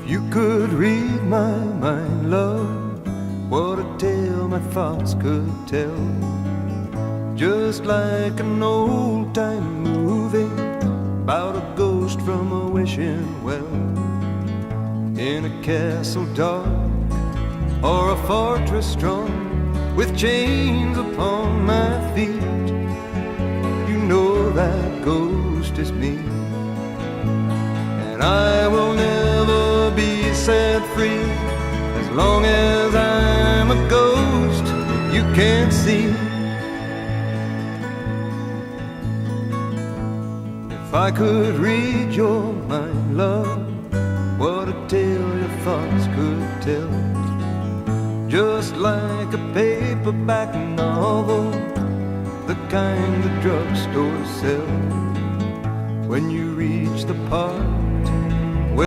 You could read my mind, love, what a tale my thoughts could tell. Just like an old-time movie about a ghost from a wishing well, in a castle dark or a fortress strong, with chains upon my feet. You know that ghost is me, and I will never be set free as long as I'm a ghost you can't see. If I could read your mind, love, what a tale your thoughts could tell. Just like a paperback novel, the kind the drugstores sell. When you reach the part